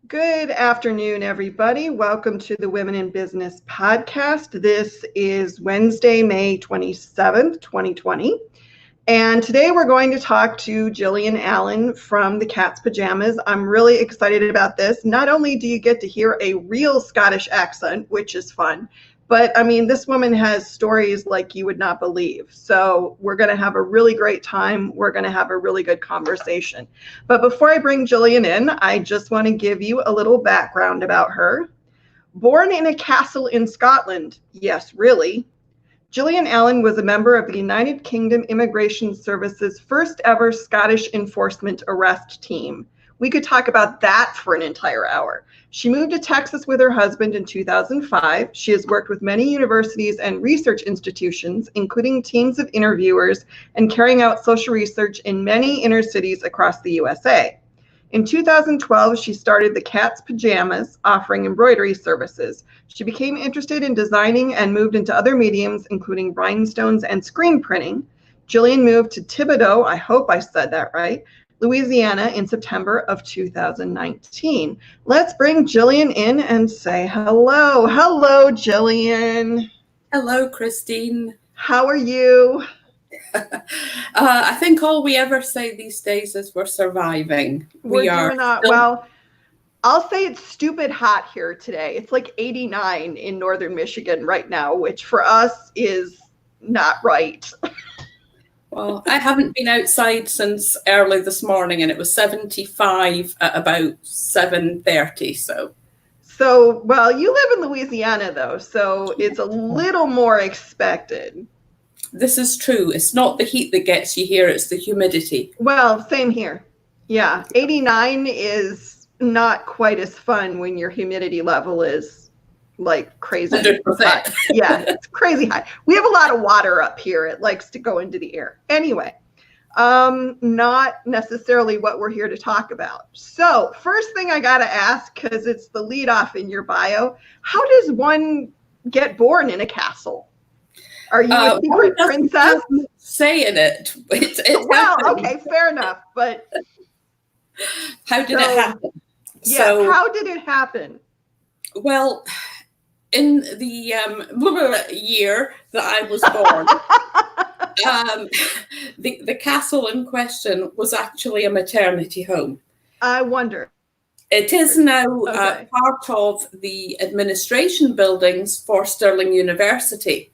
Good afternoon, everybody. Welcome to the Women in Business podcast. This is Wednesday, May 27th, 2020. And today we're going to talk to Gillian Allen from the Cat's Pajamas. I'm really excited about this. Not only do you get to hear a real Scottish accent, which is fun, but I mean, this woman has stories like you would not believe. So we're going to have a really great time. We're going to have a really good conversation. But before I bring Gillian in, I just want to give you a little background about her. Born in a castle in Scotland, yes, really, Gillian Allen was a member of the United Kingdom Immigration Service's first ever Scottish enforcement arrest team. We could talk about that for an entire hour. She moved to Texas with her husband in 2005. She has worked with many universities and research institutions, including teams of interviewers and carrying out social research in many inner cities across the USA. In 2012, she started the Cat's Pajamas, offering embroidery services. She became interested in designing and moved into other mediums, including rhinestones and screen printing. Gillian moved to Thibodaux, I hope I said that right, Louisiana in September of 2019. Let's bring Gillian in and say hello. Hello, Gillian. Hello, Christine. How are you? I think all we ever say these days is we're surviving. Well, I'll say it's stupid hot here today. It's like 89 in northern Michigan right now, which for us is not right. Well, I haven't been outside since early this morning, and it was 75 at about 7:30. So, well, you live in Louisiana, though, so it's a little more expected. This is true. It's not the heat that gets you here, it's the humidity. Well, same here. Yeah, 89 is not quite as fun when your humidity level is like crazy 100%. high. Yeah, it's crazy high. We have a lot of water up here. It likes to go into the air. Anyway, not necessarily what we're here to talk about. So first thing I got to ask, because it's the lead off in your bio, how does one get born in a castle? Are you a secret princess? Saying it. It's well, happening. Okay, fair enough. But how did it happen? Yeah, how did it happen? Well, in the year that I was born, the castle in question was actually a maternity home. I wonder. It is now part of the administration buildings for Stirling University.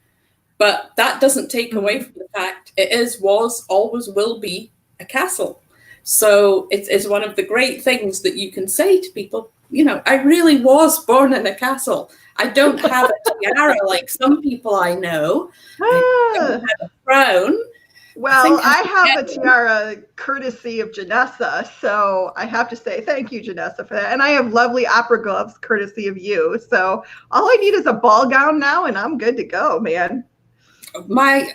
But that doesn't take away from the fact it was, always will be a castle. So it's one of the great things that you can say to people, you know, I really was born in a castle. I don't have a tiara like some people I know. I don't have a crown. Well, I have a tiara courtesy of Janessa, so I have to say thank you, Janessa, for that. And I have lovely opera gloves courtesy of you. So all I need is a ball gown now, and I'm good to go, man. My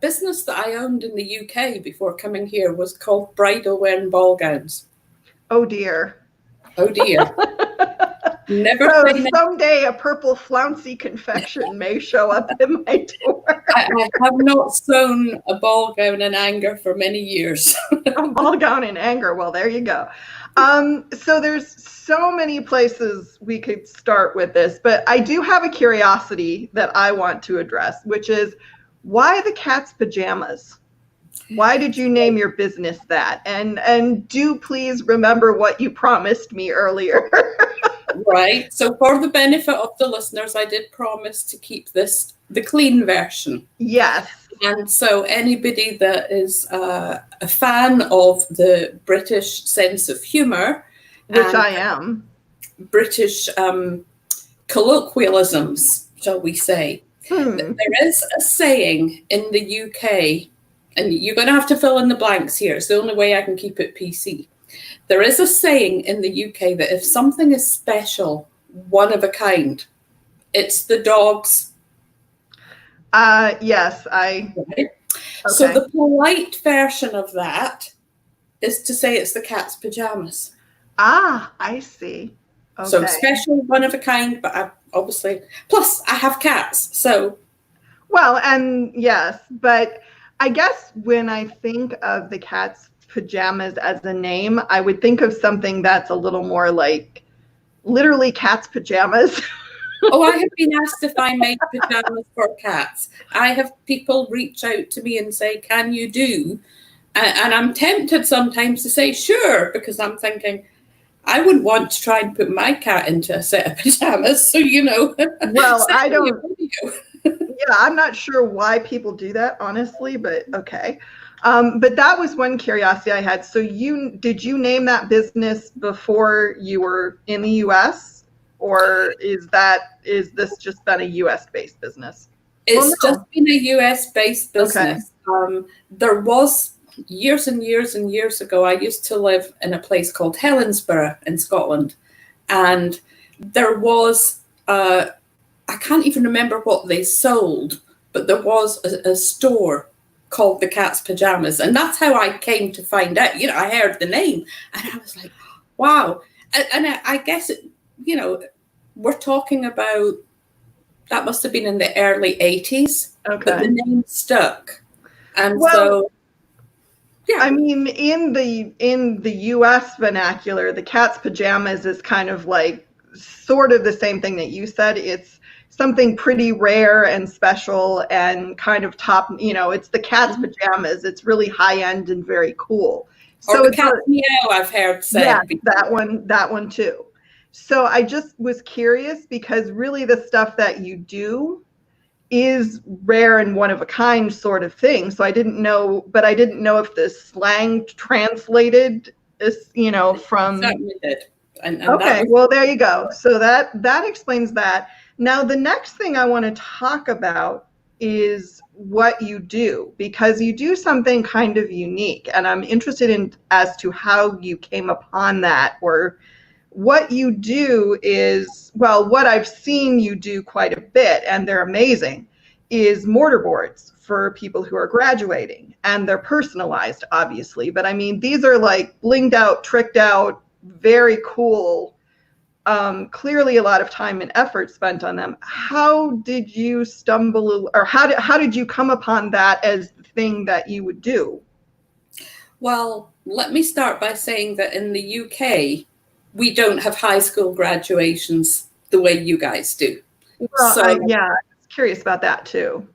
business that I owned in the UK before coming here was called Bridal Wearing Ball Gowns. Oh, dear. Oh, dear. Never. So someday a purple flouncy confection may show up in my door. I have not sewn a ball gown in anger for many years. A ball gown in anger. Well, there you go. So there's so many places we could start with this, but I do have a curiosity that I want to address, which is why the Cat's Pajamas? Why did you name your business that? And do please remember what you promised me earlier. Right. So for the benefit of the listeners, I did promise to keep this the clean version. Yes. And so anybody that is a fan of the British sense of humour, which I am, British colloquialisms, shall we say, there is a saying in the UK, and you're going to have to fill in the blanks here. It's the only way I can keep it PC. There is a saying in the UK that if something is special, one of a kind, it's the dog's. Yes, Right? Okay. So the polite version of that is to say it's the cat's pajamas. Ah, I see. Okay. So special, one of a kind, but I obviously, plus I have cats, so. Well, and yes, but I guess when I think of the Cat's pajamas as a name, I would think of something that's a little more like literally cat's pajamas. Oh, I have been asked if I make pajamas for cats. I have people reach out to me and say, can you do? And I'm tempted sometimes to say, sure, because I'm thinking, I wouldn't want to try and put my cat into a set of pajamas. So, Well, I don't, yeah, I'm not sure why people do that, honestly, but okay. But that was one curiosity I had. So did you name that business before you were in the US? Or is this just been a US-based business? It's just been a US-based business. Okay. There was years and years and years ago, I used to live in a place called Helensburgh in Scotland. And there was, I can't even remember what they sold, but there was a store called the Cat's Pajamas. And that's how I came to find out. I heard the name and I was like, wow. And I guess we're talking about, that must have been in the early 80s. Okay. But the name stuck. And so, yeah. I mean, in the US vernacular, the Cat's Pajamas is kind of like sort of the same thing that you said. It's something pretty rare and special and kind of top, it's the cat's pajamas. It's really high end and very cool. So the Cameo, I've heard say. Yeah, that one too. So I just was curious because really the stuff that you do is rare and one of a kind sort of thing. So I didn't know if the slang translated is, from. Certainly did. And okay, well, there you go. So that explains that. Now, the next thing I want to talk about is what you do, because you do something kind of unique. And I'm interested in as to how you came upon that, or what you do is, well, what I've seen you do quite a bit, and they're amazing, is mortarboards for people who are graduating. And they're personalized, obviously. But I mean, these are like blinged out, tricked out, very cool. Clearly a lot of time and effort spent on them. How did you stumble, or how did you come upon that as the thing that you would do? Well, let me start by saying that in the UK, we don't have high school graduations the way you guys do. Well, so, I was curious about that too.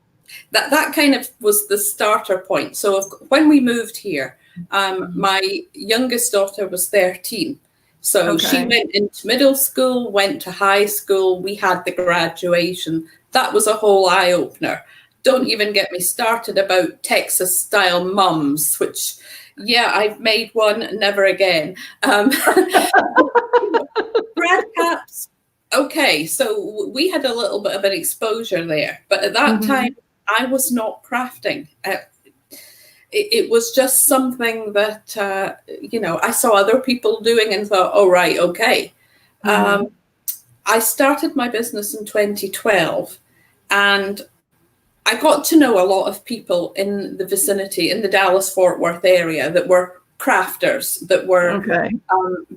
That kind of was the starter point. So when we moved here, my youngest daughter was 13. So she went into middle school, went to high school. We had the graduation. That was a whole eye opener. Don't even get me started about Texas style mums, which, I've made one, never again. Grad caps. Okay, so we had a little bit of an exposure there. But at that time, I was not crafting. It was just something that, I saw other people doing and thought, oh, right, okay. I started my business in 2012 and I got to know a lot of people in the vicinity, in the Dallas-Fort Worth area that were crafters, that were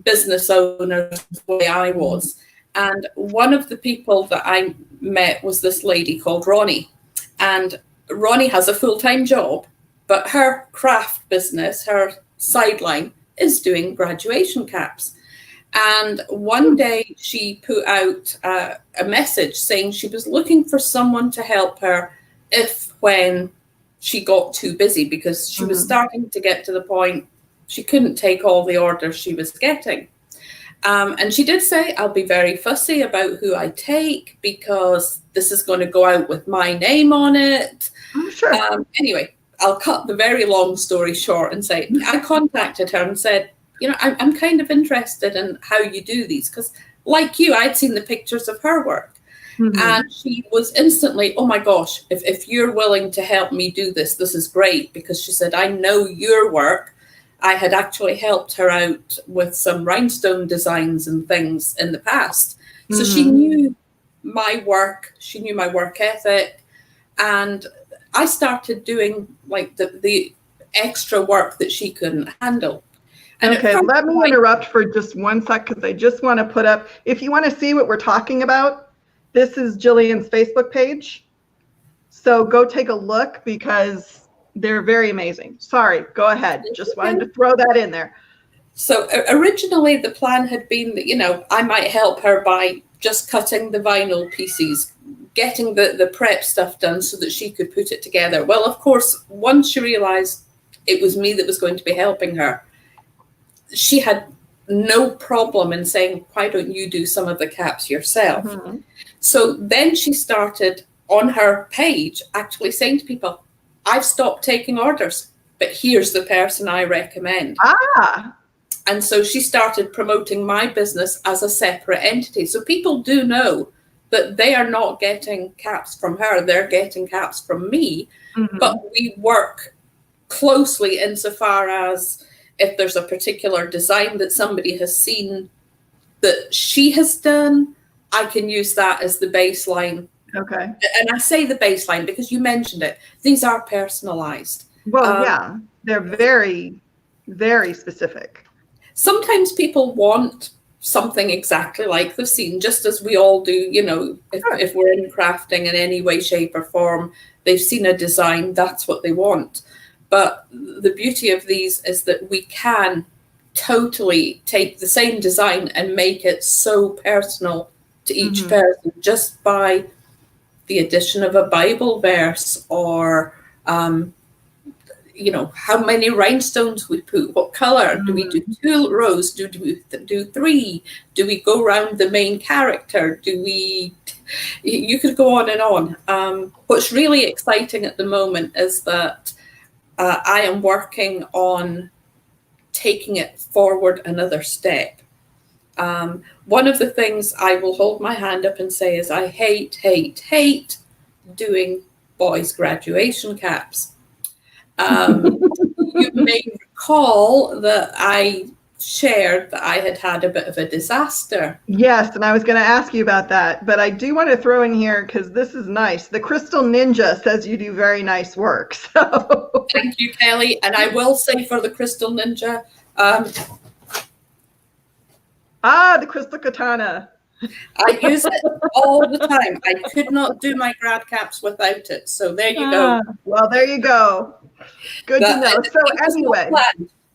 business owners the way I was. And one of the people that I met was this lady called Ronnie. And Ronnie has a full-time job. But her craft business, her sideline, is doing graduation caps. And one day she put out a message saying she was looking for someone to help her when she got too busy, because she was starting to get to the point she couldn't take all the orders she was getting. And she did say, I'll be very fussy about who I take because this is going to go out with my name on it. Oh, sure. Anyway. I'll cut the very long story short and say, I contacted her and said, I'm kind of interested in how you do these, because like you, I'd seen the pictures of her work. And she was instantly, oh my gosh, if you're willing to help me do this, this is great, because she said, I know your work. I had actually helped her out with some rhinestone designs and things in the past. So she knew my work, she knew my work ethic, and I started doing like the extra work that she couldn't handle. And let me interrupt for just 1 sec, because I just want to put up, if you want to see what we're talking about, this is Gillian's Facebook page. So go take a look, because They're very amazing. Sorry, go ahead. Just wanted to throw that in there. So originally the plan had been that, I might help her by just cutting the vinyl pieces, getting the prep stuff done so that she could put it together. Well, of course, once she realized it was me that was going to be helping her, she had no problem in saying, why don't you do some of the caps yourself? Mm-hmm. So then she started on her page actually saying to people, I've stopped taking orders, but here's the person I recommend. And so she started promoting my business as a separate entity. So people do know that they are not getting caps from her. They're getting caps from me. Mm-hmm. But we work closely insofar as if there's a particular design that somebody has seen that she has done, I can use that as the baseline. Okay. And I say the baseline because you mentioned it. These are personalized. Well, yeah, they're very, very specific. Sometimes people want something exactly like they've seen, just as we all do, if we're in crafting in any way, shape or form, they've seen a design, that's what they want. But the beauty of these is that we can totally take the same design and make it so personal to each mm-hmm. person just by the addition of a Bible verse or how many rhinestones we put, what color, do we do 2 rows, do we do 3, do we go around the main character, you could go on and on. What's really exciting at the moment is that I am working on taking it forward another step. One of the things I will hold my hand up and say is I hate doing boys' graduation caps. You may recall that I shared that I had a bit of a disaster. Yes, and I was going to ask you about that, but I do want to throw in here because this is nice. The Crystal Ninja says you do very nice work. So thank you, Kelly. And I will say for the Crystal Ninja, the Crystal Katana. I use it all the time. I could not do my grad caps without it. So there you go. Well, there you go. Good to know. So anyway,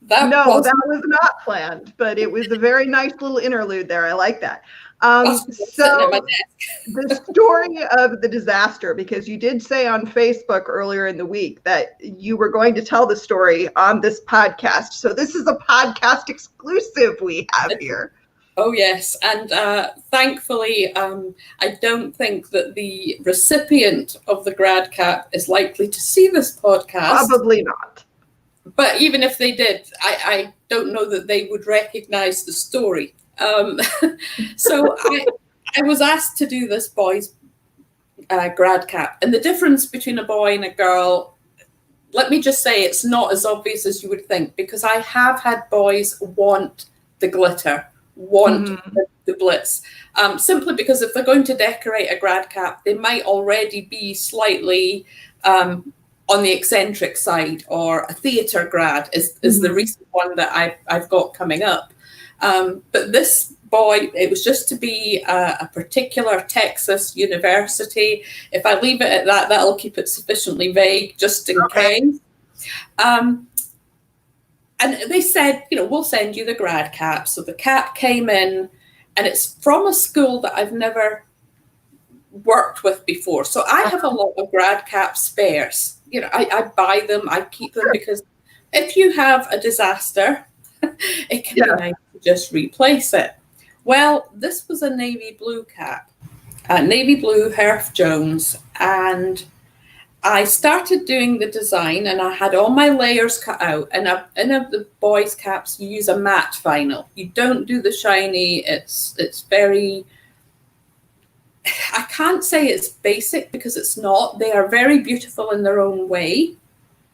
that was not planned, but it was a very nice little interlude there. I like that. So the story of the disaster, because you did say on Facebook earlier in the week that you were going to tell the story on this podcast. So this is a podcast exclusive we have here. Oh, yes. And thankfully, I don't think that the recipient of the grad cap is likely to see this podcast. Probably not. But even if they did, I don't know that they would recognize the story. So I was asked to do this boy's grad cap. And the difference between a boy and a girl, let me just say it's not as obvious as you would think, because I have had boys want the glitter, want the blitz, simply because if they're going to decorate a grad cap, they might already be slightly on the eccentric side, or a theatre grad is the recent one that I've got coming up. But this boy, it was just to be a particular Texas university. If I leave it at that, that'll keep it sufficiently vague, just in case. And they said, we'll send you the grad cap. So the cap came in, and it's from a school that I've never worked with before. So I have a lot of grad cap spares. I buy them, I keep them, because if you have a disaster, it can be nice to just replace it. Well, this was a navy blue cap, navy blue Herf Jones, and I started doing the design, and I had all my layers cut out. And in the boys' caps, you use a matte vinyl. You don't do the shiny. It's very, I can't say it's basic because it's not. They are very beautiful in their own way.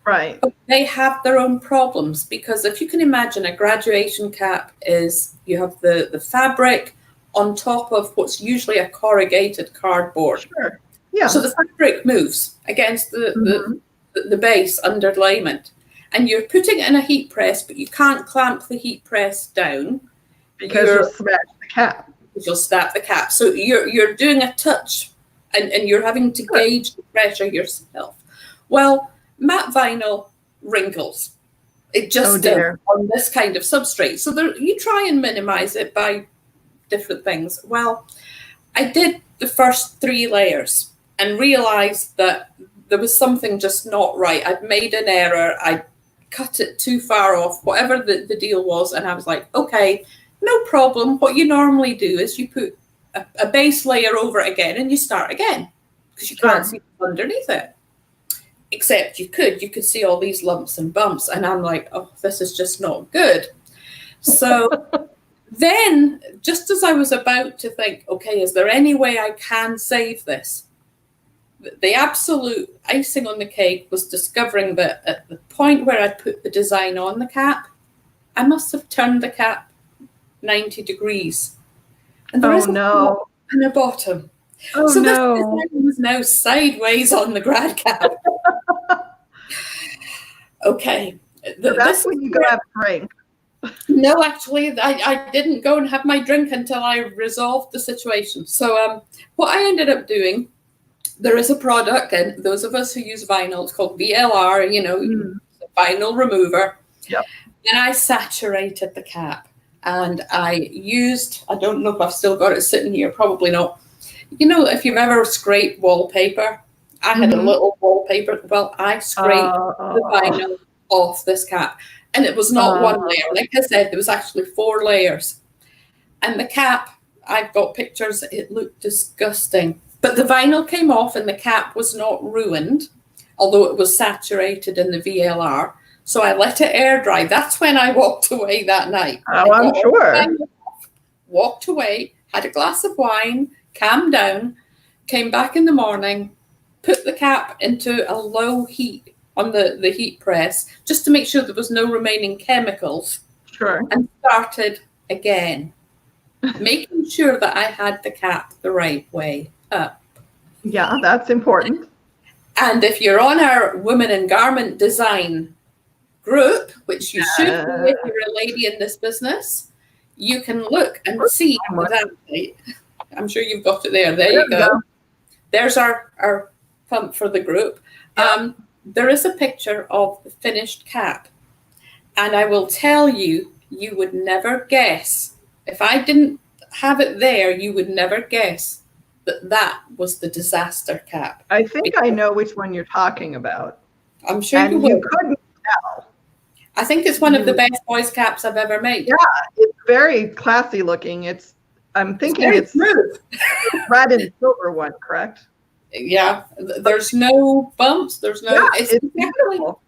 Right. But they have their own problems, because if you can imagine, a graduation cap is you have the fabric on top of what's usually a corrugated cardboard. Sure. Yeah. So the fabric moves against the base underlayment, and you're putting it in a heat press, but you can't clamp the heat press down because you'll smash the cap. You'll snap the cap. So you're doing a touch, and you're having to gauge the pressure yourself. Well, matte vinyl wrinkles. It just on this kind of substrate. So you try and minimize it by different things. Well, I did the first 3 layers and realized that there was something just not right. I'd made an error. I cut it too far off, whatever the deal was. And I was like, okay, no problem. What you normally do is you put a base layer over it again and you start again because you can't see underneath it. Except you could see all these lumps and bumps. And I'm like, oh, this is just not good. So then just as I was about to think, okay, is there any way I can save this? The absolute icing on the cake was discovering that at the point where I put the design on the cap, I must have turned the cap 90 degrees. And there is a top and a bottom. Oh, so no. This design was now sideways on the grad cap. Okay. So that's when you go have a drink. No, actually, I didn't go and have my drink until I resolved the situation. So what I ended up doing, there is a product, and those of us who use vinyl, it's called VLR, vinyl remover. Yep. And I saturated the cap. And I don't know if I've still got it sitting here, probably not. You know, if you've ever scraped wallpaper, I had a little wallpaper. Well, I scraped the vinyl off this cap. And it was not one layer. Like I said, there was actually 4 layers. And the cap, I've got pictures, it looked disgusting. But the vinyl came off and the cap was not ruined, although it was saturated in the VLR. So I let it air dry. That's when I walked away that night. Oh, I'm sure. Walked away, had a glass of wine, calmed down, came back in the morning, put the cap into a low heat on the heat press, just to make sure there was no remaining chemicals. Sure. And started again, making sure that I had the cap the right way up. Yeah, that's important. And if you're on our Women in Garment Design group, which you should be if you're a lady in this business, you can look and see exactly. I'm sure you've got it there. There you go. There's our pump for the group. Yeah. There is a picture of the finished cap. And I will tell you, you would never guess. If I didn't have it there, you would never guess that was the disaster cap. I think I know which one you're talking about. I'm sure and you couldn't tell. I think it's one of the best boys caps I've ever made. Yeah, it's very classy looking. I'm thinking it's red and silver one, correct? Yeah, there's no bumps. There's no. Yeah, it's beautiful.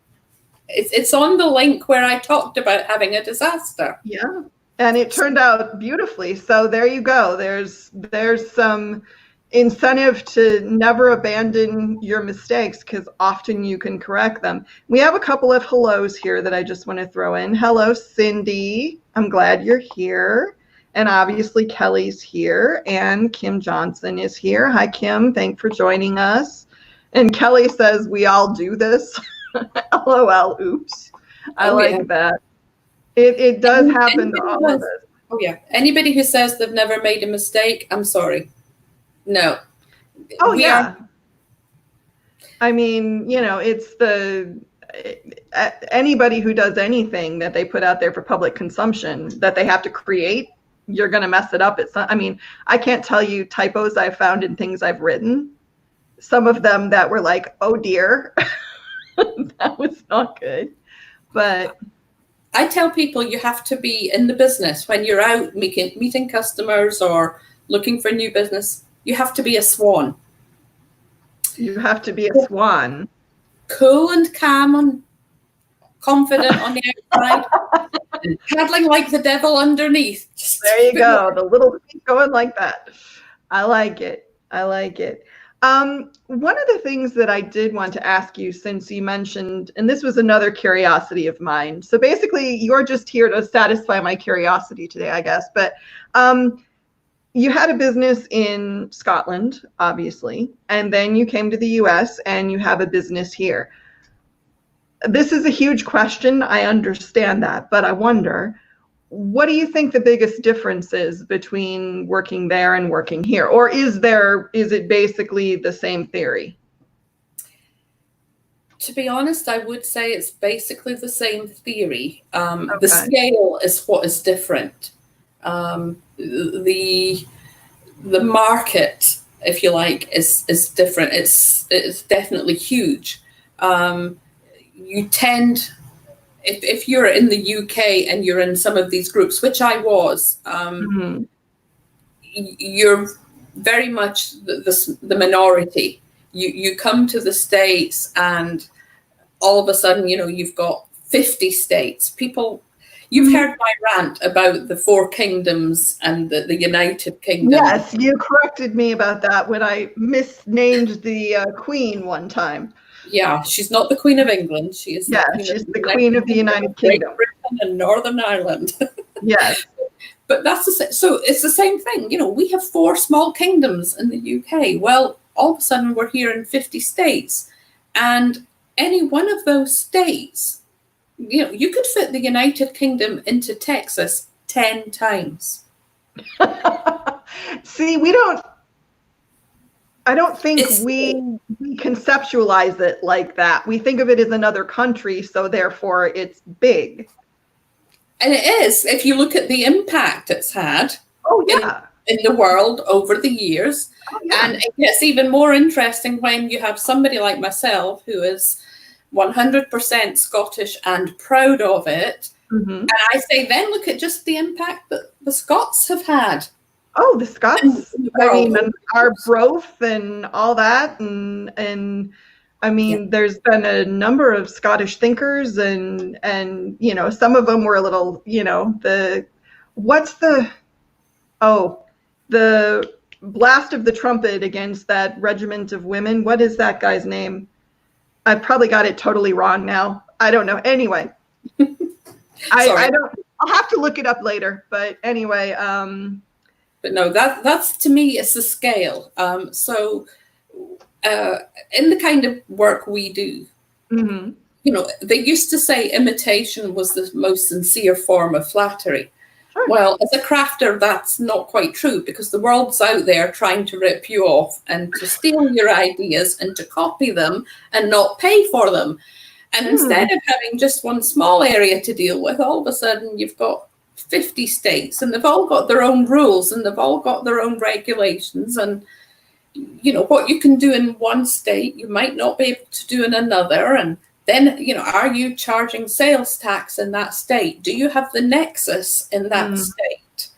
It's on the link where I talked about having a disaster. Yeah, and it turned out beautifully. So there you go. There's some incentive to never abandon your mistakes, because often you can correct them. We have a couple of hellos here that I just want to throw in. Hello, Cindy. I'm glad you're here. And obviously Kelly's here, and Kim Johnson is here. Hi, Kim. Thanks for joining us. And Kelly says, we all do this. LOL, oops. I like that. It does happen to all of us. Oh, yeah. Anybody who says they've never made a mistake, I'm sorry. No. Oh, yeah. I mean, it's anybody who does anything that they put out there for public consumption that they have to create, you're going to mess it up. I can't tell you typos I've found in things I've written. Some of them that were like, oh dear, that was not good. But I tell people you have to be in the business when you're out meeting customers or looking for new business. You have to be a swan. You have to be a swan. Cool and calm and confident on the outside. And paddling like the devil underneath. There you go. The little feet going like that. I like it. One of the things that I did want to ask you, since you mentioned, and this was another curiosity of mine. So basically, you're just here to satisfy my curiosity today, I guess. But you had a business in Scotland, obviously, and then you came to the US and you have a business here. This is a huge question. I understand that, but I wonder, what do you think the biggest difference is between working there and working here? Or is it basically the same theory? To be honest, I would say it's basically the same theory. Okay. The scale is what is different. The market, if you like, is different. It's definitely huge. You tend, if you're in the UK and you're in some of these groups, which I was, you're very much the minority. You come to the States and all of a sudden, you've got 50 states. People, you've heard my rant about the 4 kingdoms and the United Kingdom. Yes, you corrected me about that when I misnamed the Queen one time. Yeah, she's not the Queen of England. She is she's the Queen of the United Kingdom. Great Britain and Northern Ireland. Yes. But so it's the same thing. We have 4 small kingdoms in the UK. Well, all of a sudden we're here in 50 states. And any one of those states, you could fit the United Kingdom into Texas 10 times. See, I don't think we conceptualize it like that. We think of it as another country, so therefore it's big. And it is, if you look at the impact it's had in the world over the years. Oh, yeah. And it gets even more interesting when you have somebody like myself who is 100% Scottish and proud of it. And I say, then look at just the impact that the Scots have had. Oh, the Scots, I mean, and our growth and all that. And I mean, there's been a number of Scottish thinkers and some of them were a little, the blast of the trumpet against that regiment of women. What is that guy's name? I probably got it totally wrong now. I don't know. Anyway, I don't, I'll have to look it up later, but anyway. But no, that's to me, it's the scale. So in the kind of work we do, they used to say imitation was the most sincere form of flattery. Sure. Well, as a crafter, that's not quite true because the world's out there trying to rip you off and to steal your ideas and to copy them and not pay for them. And instead of having just one small area to deal with, all of a sudden you've got 50 states and they've all got their own rules and they've all got their own regulations. And, what you can do in one state, you might not be able to do in another. And then, are you charging sales tax in that state? Do you have the nexus in that state?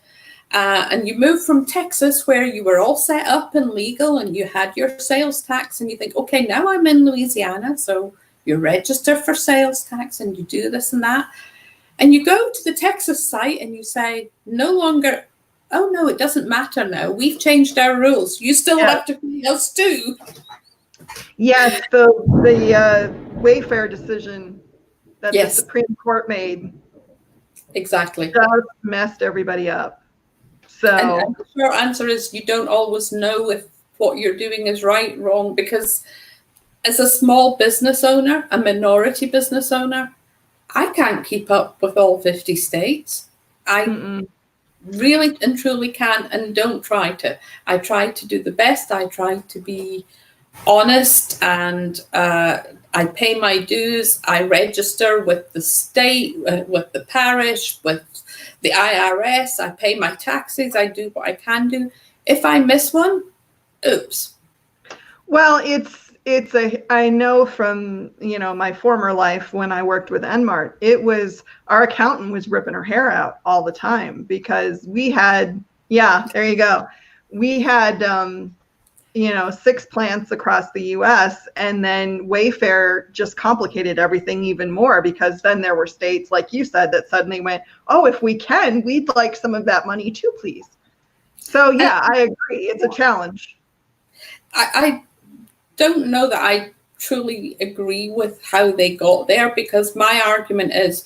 And you move from Texas where you were all set up and legal and you had your sales tax and you think, okay, now I'm in Louisiana. So you register for sales tax and you do this and that. And you go to the Texas site and you say, no longer, oh, no, it doesn't matter now. We've changed our rules. You still have to pay us too. Yes, the Wayfair decision that the Supreme Court made. Exactly. Just messed everybody up. So and the short answer is you don't always know if what you're doing is right, wrong, because as a small business owner, a minority business owner, I can't keep up with all 50 states. I really and truly can't and don't try to. I try to do the best. I try to be honest and I pay my dues. I register with the state, with the parish, with the IRS. I pay my taxes. I do what I can do. If I miss one, oops. Well, I know from, my former life when I worked with Enmart, our accountant was ripping her hair out all the time because we had, there you go. We had, 6 plants across the US and then Wayfair just complicated everything even more because then there were states, like you said, that suddenly went, oh, if we can, we'd like some of that money too, please. So I agree. It's a challenge. I don't know that I truly agree with how they got there because my argument is,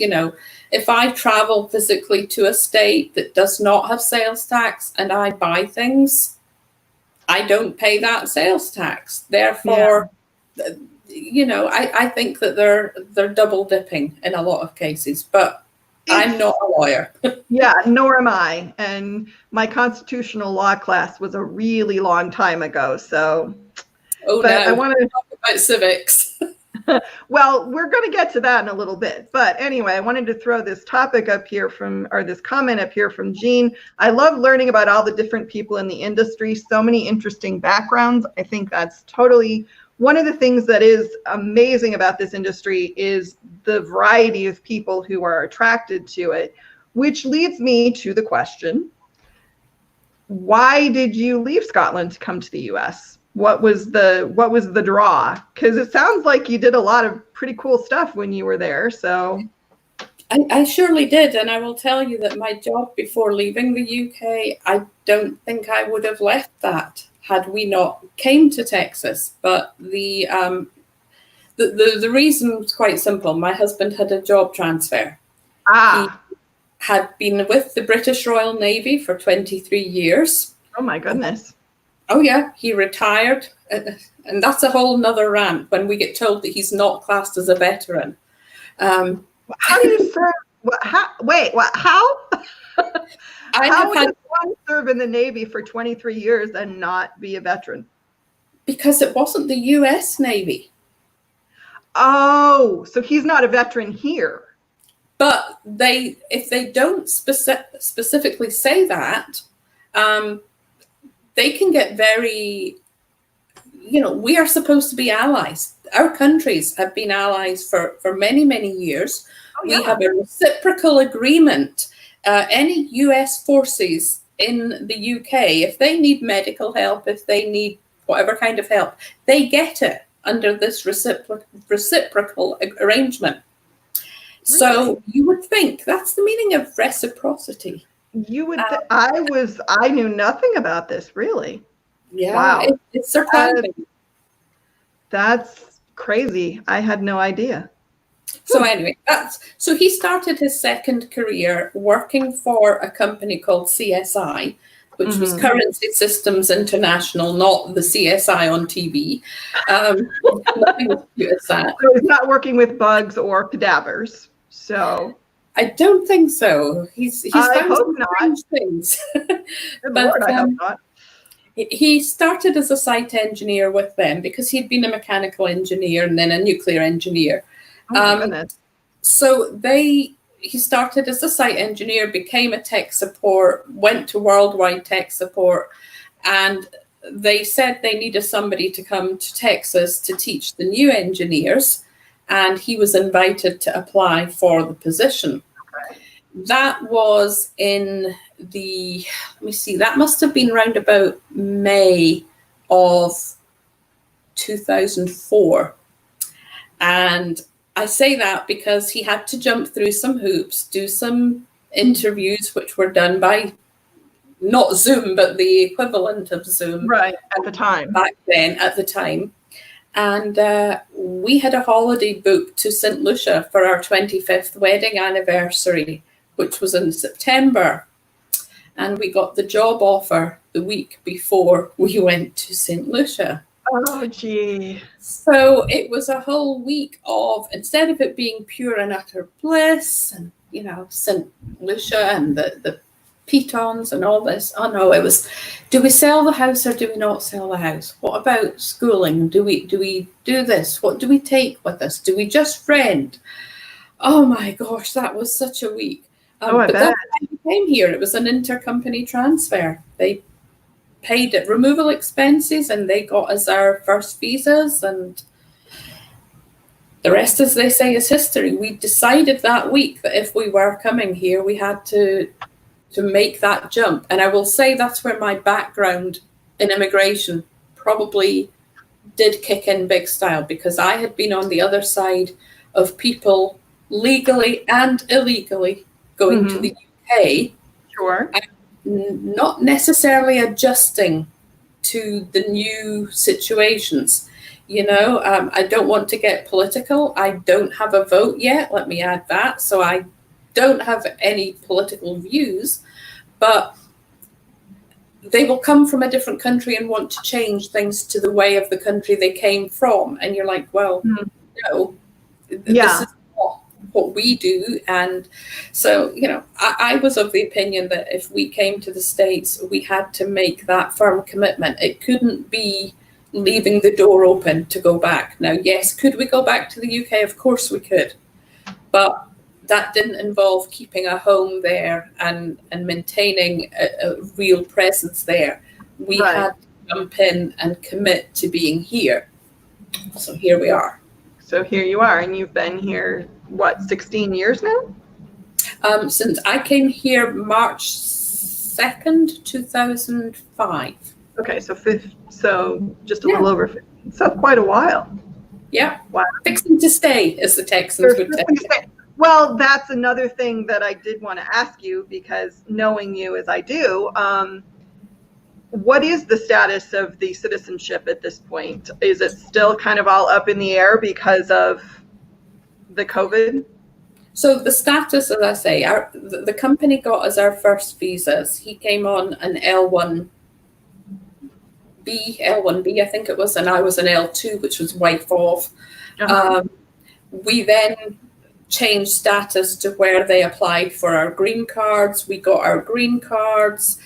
if I travel physically to a state that does not have sales tax and I buy things, I don't pay that sales tax. Therefore, I think that they're double dipping in a lot of cases, but I'm not a lawyer. Nor am I. And my constitutional law class was a really long time ago. So, I want to talk about civics. Well, we're going to get to that in a little bit. But anyway, I wanted to throw this topic up here this comment up here from Jean. I love learning about all the different people in the industry, so many interesting backgrounds. I think that's totally one of the things that is amazing about this industry is the variety of people who are attracted to it, which leads me to the question, why did you leave Scotland to come to the US? What was the draw? Because it sounds like you did a lot of pretty cool stuff when you were there. So I surely did, and I will tell you that my job before leaving the UK, I don't think I would have left that had we not came to Texas. But the reason was quite simple. My husband had a job transfer. He had been with the British Royal Navy for 23 years. Oh my goodness. Oh yeah, he retired, and that's a whole nother rant when we get told that he's not classed as a veteran. How do you serve? How? How would one serve in the Navy for 23 years and not be a veteran? Because it wasn't the U.S. Navy. Oh, so he's not a veteran here. But if they don't specifically say that, they can get very, we are supposed to be allies. Our countries have been allies for many, many years. Oh, yeah. We have a reciprocal agreement. Any US forces in the UK, if they need medical help, if they need whatever kind of help, they get it under this reciprocal arrangement. Really? So you would think that's the meaning of reciprocity. You would. I knew nothing about this. Really. Yeah. Wow. It's surprising. That's crazy. I had no idea. So anyway, so he started his second career working for a company called CSI, which was Currency Systems International, not the CSI on TV. Nothing to do with that. So he's not working with bugs or cadavers. So. I don't think so. He's found some strange things. Lord, I hope not. He started as a site engineer with them because he'd been a mechanical engineer and then a nuclear engineer. Oh my goodness. So he started as a site engineer, became a tech support, went to worldwide tech support, and they said they needed somebody to come to Texas to teach the new engineers. And he was invited to apply for the position. Okay. That was in that must have been around about May of 2004. And I say that because he had to jump through some hoops, do some interviews, which were done by not Zoom, but the equivalent of Zoom. Right, at the time. Back then, at the time. And we had a holiday booked to St. Lucia for our 25th wedding anniversary, which was in September. And we got the job offer the week before we went to St. Lucia. Oh, gee. So it was a whole week of, instead of it being pure and utter bliss and, St. Lucia and the pitons and all this. Oh no, it was, do we sell the house or do we not sell the house? What about schooling? Do we do this? What do we take with us? Do we just rent? Oh my gosh, that was such a week. I bet. When we came here, it was an intercompany transfer. They paid removal expenses and they got us our first visas, and the rest, as they say, is history. We decided that week that if we were coming here, we had to make that jump. And I will say that's where my background in immigration probably did kick in big style, because I had been on the other side of people legally and illegally going to the UK. Sure. And not necessarily adjusting to the new situations. I don't want to get political. I don't have a vote yet. Let me add that. So I don't have any political views, but they will come from a different country and want to change things to the way of the country they came from. And you're like, well, no, this is not what we do. And so, I was of the opinion that if we came to the States, we had to make that firm commitment. It couldn't be, leaving the door open to go back. Now, yes, could we go back to the UK? Of course we could. But that didn't involve keeping a home there and maintaining a real presence there. We had to jump in and commit to being here. So here we are. So here you are, and you've been here, what, 16 years now? Since I came here March 2nd, 2005. Okay, so just a little over 15. So quite a while. Yeah. Wow. Fixing to stay, as the Texans would say. Well, that's another thing that I did want to ask you, because knowing you as I do, what is the status of the citizenship at this point? Is it still kind of all up in the air because of the COVID? So the status, as I say, the company got us our first visas. He came on an L1B, I think it was, and I was an L2, which was wife of. We then changed status to where they applied for our green cards. We got our green cards.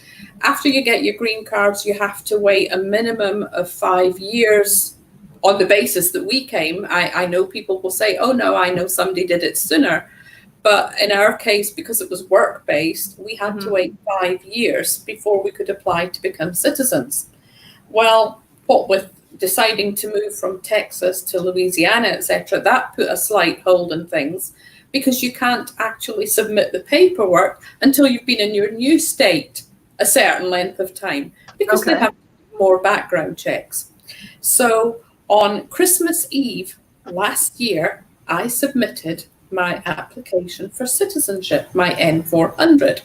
After you get your green cards, you have to wait a minimum of 5 years on the basis that we came. I know people will say, oh no, I know somebody did it sooner. But in our case, because it was work-based, we had to wait 5 years before we could apply to become citizens. Well, what with deciding to move from Texas to Louisiana, etc., that put a slight hold on things, because you can't actually submit the paperwork until you've been in your new state a certain length of time, because they have more background checks. So on Christmas Eve last year, I submitted my application for citizenship, my N400.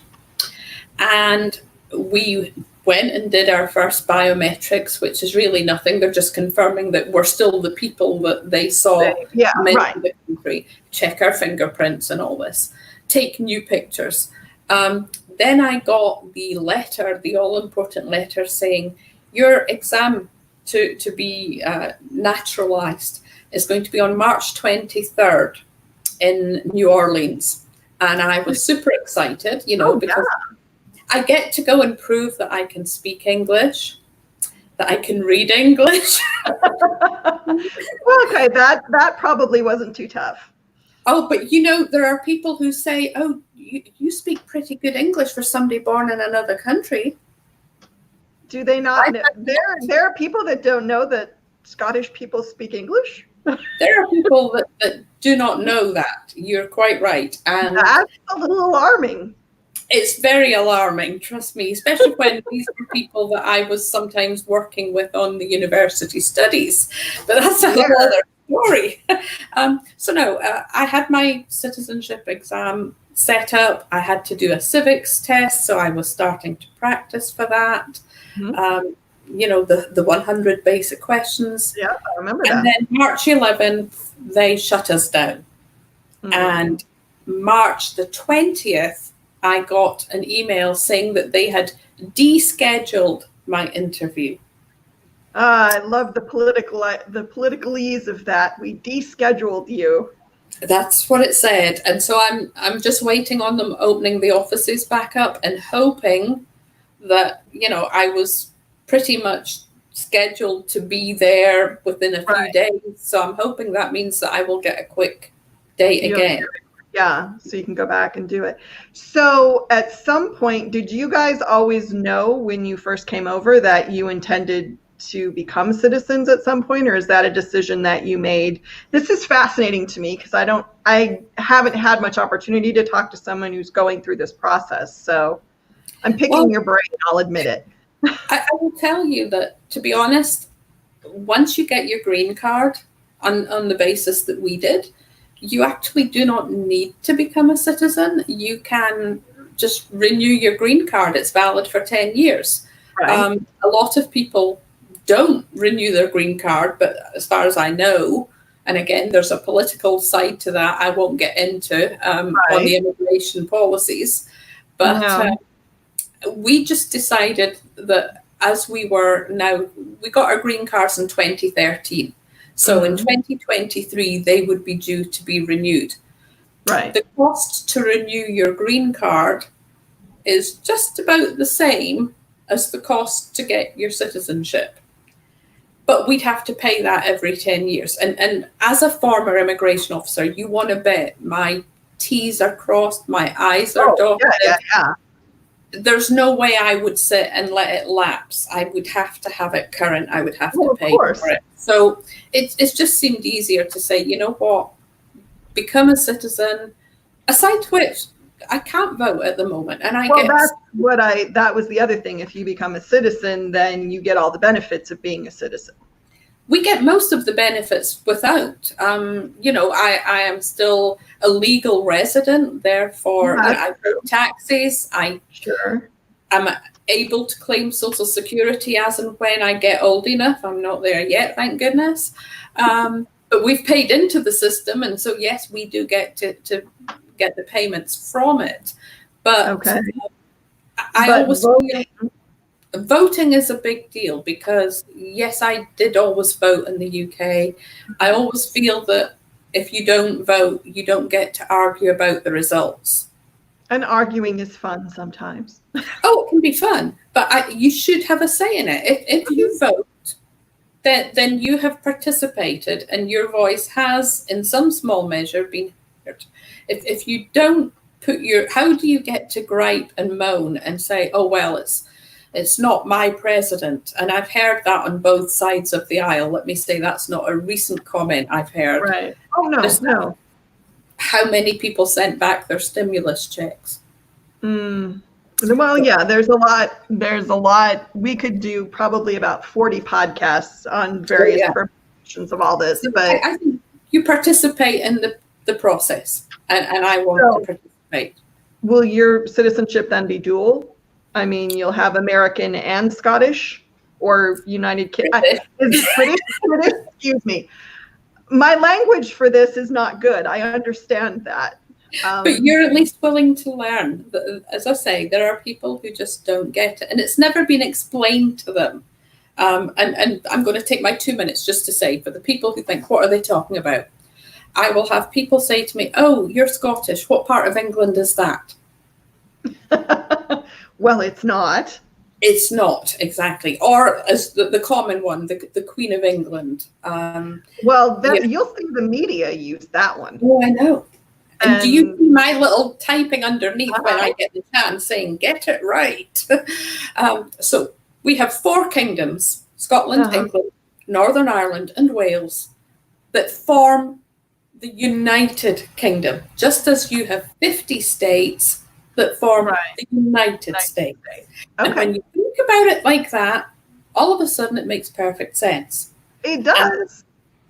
And we went and did our first biometrics, which is really nothing. They're just confirming that we're still the people that they saw in the country, check our fingerprints and all this, take new pictures. Then I got the letter, the all-important letter saying, your exam to be naturalized is going to be on March 23rd in New Orleans. And I was super excited, because I get to go and prove that I can speak English, that I can read English. Well, okay, that probably wasn't too tough. Oh, but there are people who say, oh, you speak pretty good English for somebody born in another country. Do they not know? There are people that don't know that Scottish people speak English. There are people that do not know that. You're quite right. And that's a little alarming. It's very alarming, trust me, especially when these were people that I was sometimes working with on the university studies. But that's a whole other story. I had my citizenship exam set up. I had to do a civics test, so I was starting to practice for that. The 100 basic questions. Yeah, I remember that. And then March 11th, they shut us down. And March the 20th, I got an email saying that they had descheduled my interview. I love the politicalese of that. We descheduled you. That's what it said. And so I'm just waiting on them opening the offices back up and hoping that, I was pretty much scheduled to be there within a few days. So I'm hoping that means that I will get a quick date again. Yeah, so you can go back and do it. So at some point, did you guys always know when you first came over that you intended to become citizens at some point, or is that a decision that you made? This is fascinating to me because I haven't had much opportunity to talk to someone who's going through this process. So I'm picking your brain, I'll admit it. I will tell you that, to be honest, once you get your green card on the basis that we did, you actually do not need to become a citizen. You can just renew your green card. It's valid for 10 years. Right. A lot of people don't renew their green card, but as far as I know, and again, there's a political side to that I won't get into on the immigration policies, but we just decided that as we got our green cards in 2013. So in 2023, they would be due to be renewed. Right. The cost to renew your green card is just about the same as the cost to get your citizenship. But we'd have to pay that every 10 years. And as a former immigration officer, you want to bet my T's are crossed, my I's are dotted. Yeah. There's no way I would sit and let it lapse. I would have to have it current. I would have to pay for it. So it's just seemed easier to say, you know what, become a citizen. Aside which, I can't vote at the moment, and that was the other thing. If you become a citizen, then you get all the benefits of being a citizen. We get most of the benefits without. I am still a legal resident, therefore I pay taxes. I'm able to claim Social Security as and when I get old enough. I'm not there yet, thank goodness. But we've paid into the system, and so yes, we do get to get the payments from it. But voting is a big deal because, yes, I did always vote in the UK. I always feel that if you don't vote, you don't get to argue about the results. And arguing is fun sometimes. Oh, it can be fun, but you should have a say in it. If you vote, then you have participated and your voice has, in some small measure, been heard. If you don't how do you get to gripe and moan and say, oh, well, it's not my president? And I've heard that on both sides of the aisle. Let me say that's not a recent comment I've heard. Right. Oh, no. How many people sent back their stimulus checks? Well, yeah, there's a lot. We could do probably about 40 podcasts on various permutations of all this. But I think you participate in the process, and I want to participate. Will your citizenship then be dual? I mean, you'll have American and Scottish, or United Kingdom. Is it British? Excuse me. My language for this is not good. I understand that. But you're at least willing to learn. As I say, there are people who just don't get it, and it's never been explained to them. And I'm going to take my 2 minutes just to say, for the people who think, what are they talking about? I will have people say to me, oh, you're Scottish. What part of England is that? Well, it's not. It's not, exactly. Or as the common one, the Queen of England. You'll see the media use that one. Oh, I know. And do you see my little typing underneath when I get the chance saying, get it right? So we have 4 kingdoms, Scotland, England, Northern Ireland, and Wales, that form the United Kingdom, just as you have 50 states that form the United States. Okay. And when you think about it like that, all of a sudden it makes perfect sense. It does.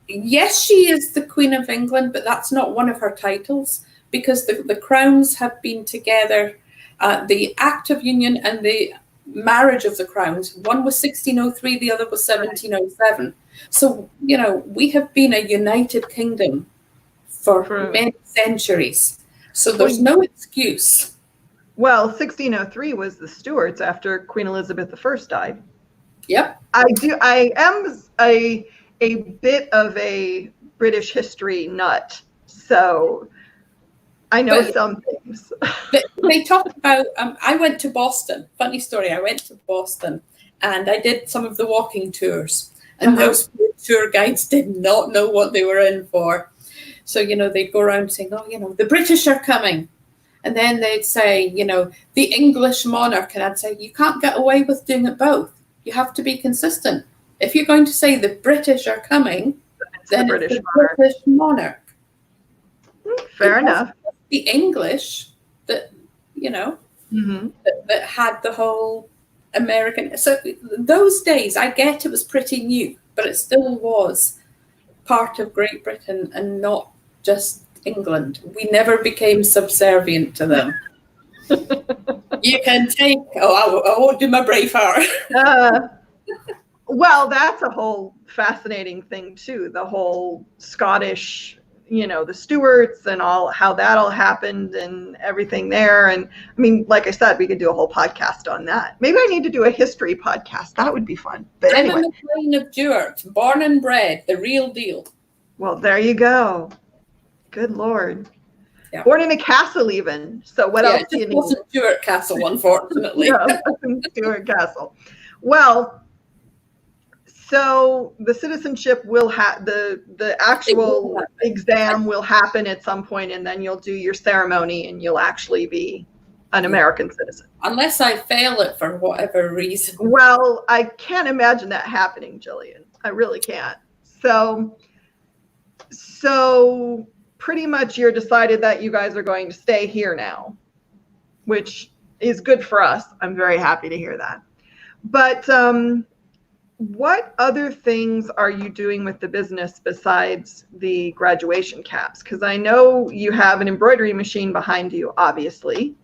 Yes, she is the Queen of England, but that's not one of her titles, because the crowns have been together. The Act of Union and the marriage of the crowns, one was 1603, the other was 1707. So, we have been a united kingdom for many centuries. So there's no excuse. Well, 1603 was the Stuarts after Queen Elizabeth I died. Yep. I am a bit of a British history nut, so I know some things. They talk about, I went to Boston. Funny story, I went to Boston and I did some of the walking tours, and those tour guides did not know what they were in for. So, they'd go around saying, oh, the British are coming. And then they'd say, the English monarch. And I'd say, you can't get away with doing it both. You have to be consistent. If you're going to say the British are coming, then it's the British monarch. Fair enough. The English that, that had the whole American. So those days, I get it was pretty new, but it still was part of Great Britain and not just England. We never became subservient to them. You can take, I won't do my Braveheart. Well, that's a whole fascinating thing too. The whole Scottish, the Stuarts and how that all happened and everything there. And I mean, like I said, we could do a whole podcast on that. Maybe I need to do a history podcast. That would be fun. But anyway. I'm a McLean of Duart, born and bred, the real deal. Well, there you go. Good Lord. Yeah. Born in a castle even. So what else do you need? It wasn't Duart Castle, unfortunately. No, it wasn't Duart Castle. Well, So the citizenship will have the actual exam will happen at some point, and then you'll do your ceremony and you'll actually be an American citizen. Unless I fail it for whatever reason. Well, I can't imagine that happening, Gillian. I really can't. So pretty much you're decided that you guys are going to stay here now, which is good for us. I'm very happy to hear that. But what other things are you doing with the business besides the graduation caps? Because I know you have an embroidery machine behind you, obviously.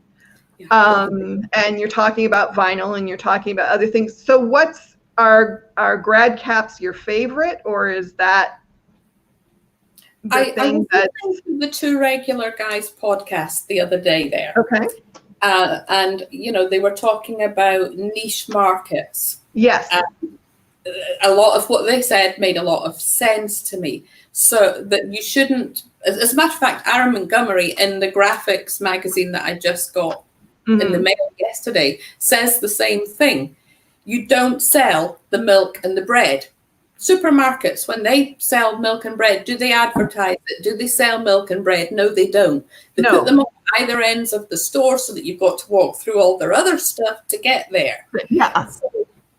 And you're talking about vinyl and you're talking about other things. So what's are grad caps your favorite, or is that I listened to the Two Regular Guys podcast the other day there. Okay. And, they were talking about niche markets. Yes. A lot of what they said made a lot of sense to me. So that you shouldn't, as a matter of fact, Aaron Montgomery in the graphics magazine that I just got in the mail yesterday says the same thing. You don't sell the milk and the bread. Supermarkets, when they sell milk and bread, do they advertise it? Do they sell milk and bread? No, they don't. They put them on either ends of the store so that you've got to walk through all their other stuff to get there. Yeah. So,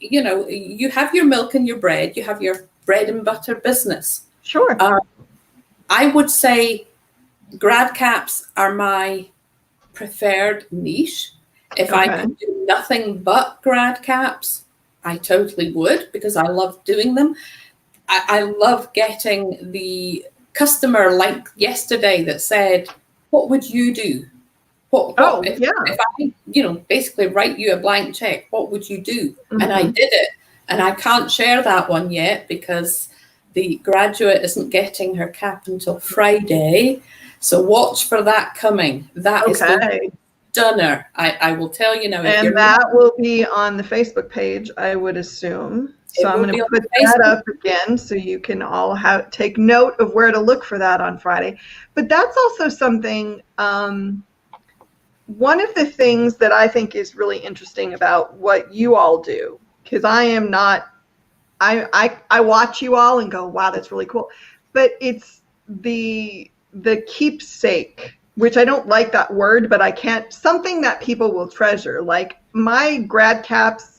you have your milk and your bread. You have your bread and butter business. Sure. I would say grad caps are my preferred niche. If I could do nothing but grad caps, I totally would, because I love doing them. I love getting the customer, like yesterday, that said, what would you do? If I, basically write you a blank check, what would you do? Mm-hmm. And I did it. And I can't share that one yet because the graduate isn't getting her cap until Friday. So watch for that coming. That is the stunner. I will tell you now. And that will be on the Facebook page, I would assume. So I'm going to put that up again so you can all take note of where to look for that on Friday. But that's also something, one of the things that I think is really interesting about what you all do, because I am not, I watch you all and go, wow, that's really cool. But it's the keepsake, which I don't like that word, but something that people will treasure. Like my grad caps,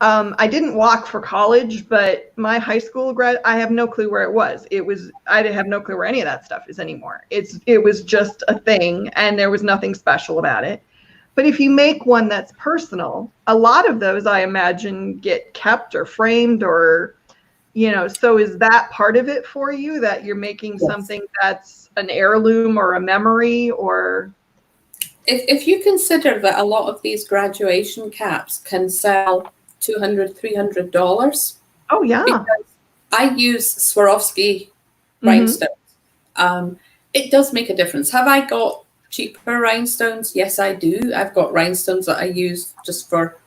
I didn't walk for college, but my high school grad, I have no clue where it was. I have no clue where any of that stuff is anymore. It was just a thing and there was nothing special about it. But if you make one that's personal, a lot of those I imagine get kept or framed or, so is that part of it for you, that you're making something that's an heirloom or a memory? Or if you consider that a lot of these graduation caps can sell $200, $300. Oh yeah. Because I use Swarovski rhinestones. It does make a difference. Have I got cheaper rhinestones? Yes, I do. I've got rhinestones that I use just for,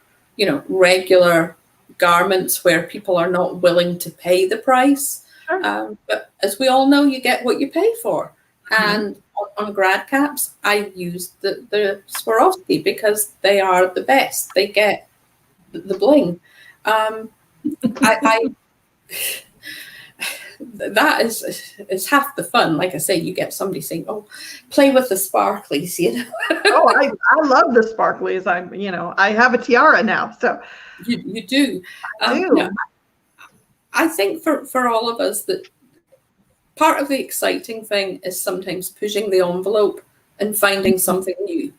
regular garments where people are not willing to pay the price. Sure. But as we all know, you get what you pay for. And on grad caps, I use the Swarovski because they are the best. They get the bling. That is half the fun. Like I say, you get somebody saying, "Oh, play with the sparklies," Oh, I love the sparklies. I have a tiara now, so you do. I do. I think for all of us that part of the exciting thing is sometimes pushing the envelope and finding something new.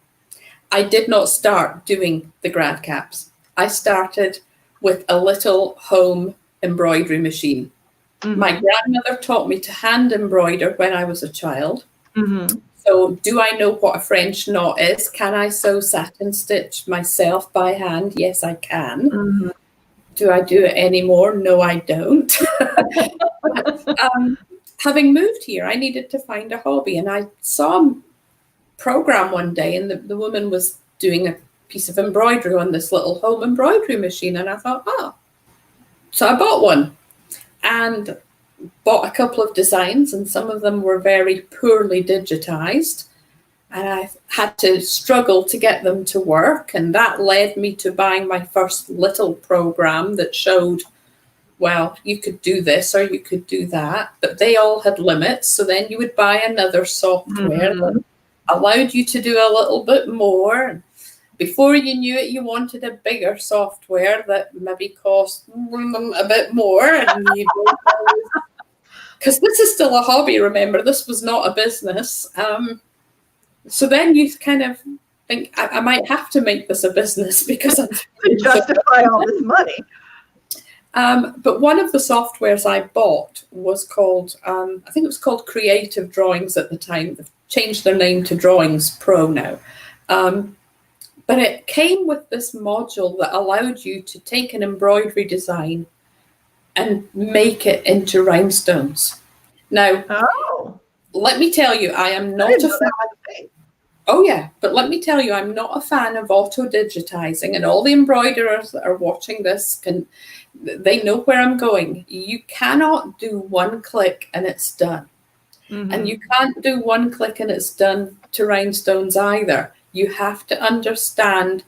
I did not start doing the grad caps. I started with a little home embroidery machine. Mm-hmm. My grandmother taught me to hand embroider when I was a child. Mm-hmm. So do I know what a French knot is? Can I sew satin stitch myself by hand? Yes, I can. Mm-hmm. Do I do it anymore? No, I don't. Having moved here, I needed to find a hobby. And I saw a program one day and the woman was doing a piece of embroidery on this little home embroidery machine. And I thought, so I bought one and bought a couple of designs, and some of them were very poorly digitized. And I had to struggle to get them to work. And that led me to buying my first little program that showed well, you could do this or you could do that, but they all had limits. So then you would buy another software that allowed you to do a little bit more. Before you knew it, you wanted a bigger software that maybe cost a bit more. And because this is still a hobby, remember, this was not a business. So then you kind of think, I might have to make this a business because I'm to justify all this money. But one of the softwares I bought was called, I think it was called Creative Drawings at the time. They've changed their name to Drawings Pro now. But it came with this module that allowed you to take an embroidery design and make it into rhinestones. Now, let me tell you, I am not a fan. Oh yeah, but let me tell you, I'm not a fan of auto-digitizing, and all the embroiderers that are watching this they know where I'm going. You cannot do one click and it's done. And you can't do one click and it's done to rhinestones either. You have to understand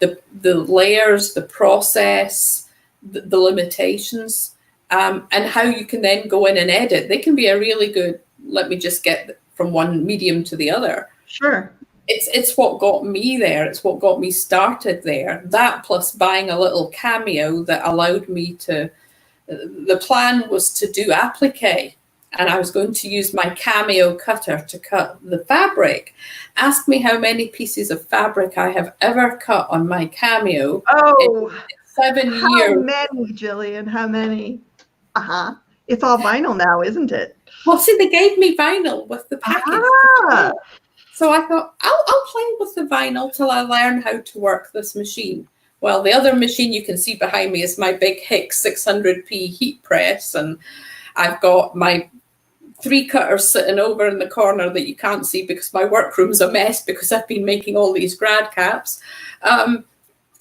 the layers, the process, the limitations, and how you can then go in and edit. They can be a really good, let me just get from one medium to the other. Sure. It's what got me there. It's what got me started there. That plus buying a little Cameo that allowed me to, the plan was to do applique. And I was going to use my Cameo cutter to cut the fabric. Ask me how many pieces of fabric I have ever cut on my Cameo. Oh, in 7 years. How many, Gillian? How many? It's all vinyl now, isn't it? Well, see, they gave me vinyl with the package. So I thought, I'll play with the vinyl till I learn how to work this machine. Well, the other machine you can see behind me is my big Hicks 600p heat press. And I've got my 3 cutters sitting over in the corner that you can't see because my workroom's a mess because I've been making all these grad caps. And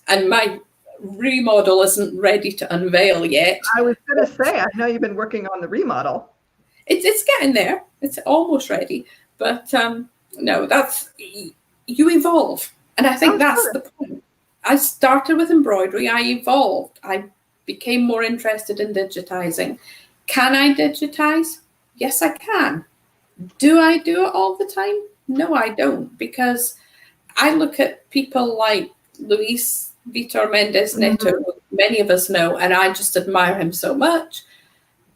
my remodel isn't ready to unveil yet. I was going to say, I know you've been working on the remodel. It's getting there. It's almost ready. But no, you evolve. And I think that's the point. I started with embroidery. I evolved. I became more interested in digitizing. Can I digitize? Yes, I can. Do I do it all the time? No, I don't, because I look at people like Luis Vitor Mendes Neto, who many of us know, and I just admire him so much.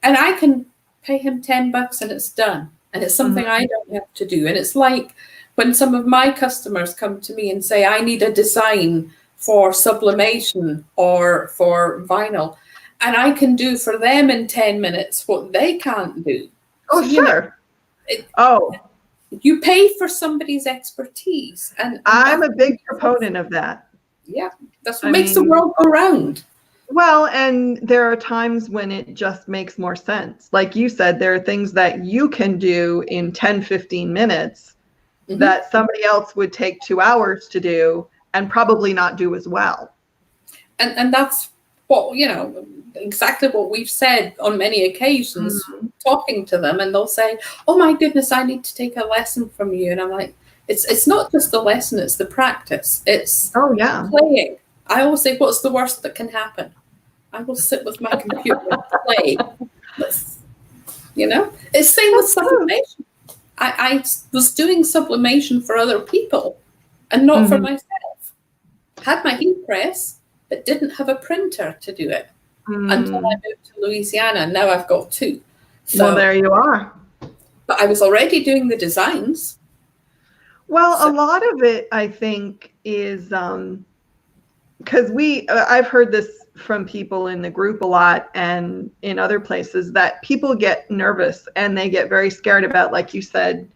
And I can pay him $10 and it's done. And it's something I don't have to do. And it's like when some of my customers come to me and say, I need a design for sublimation or for vinyl. And I can do for them in 10 minutes what they can't do. Oh, so, sure. You pay for somebody's expertise. And I'm a big proponent of that. Yeah, that's what makes the world go round. Well, and there are times when it just makes more sense. Like you said, there are things that you can do in 10, 15 minutes that somebody else would take 2 hours to do and probably not do as well. And that's what, exactly what we've said on many occasions, talking to them, and they'll say, oh my goodness, I need to take a lesson from you. And I'm like, it's not just the lesson, it's the practice. It's playing. I always say, what's the worst that can happen? I will sit with my computer and play. It's same with sublimation. I was doing sublimation for other people and not for myself. Had my heat press, but didn't have a printer to do it until I moved to Louisiana. And now I've got 2. So, well, there you are. But I was already doing the designs. Well, a lot of it, I think, is because I've heard this from people in the group a lot and in other places, that people get nervous and they get very scared about, like you said,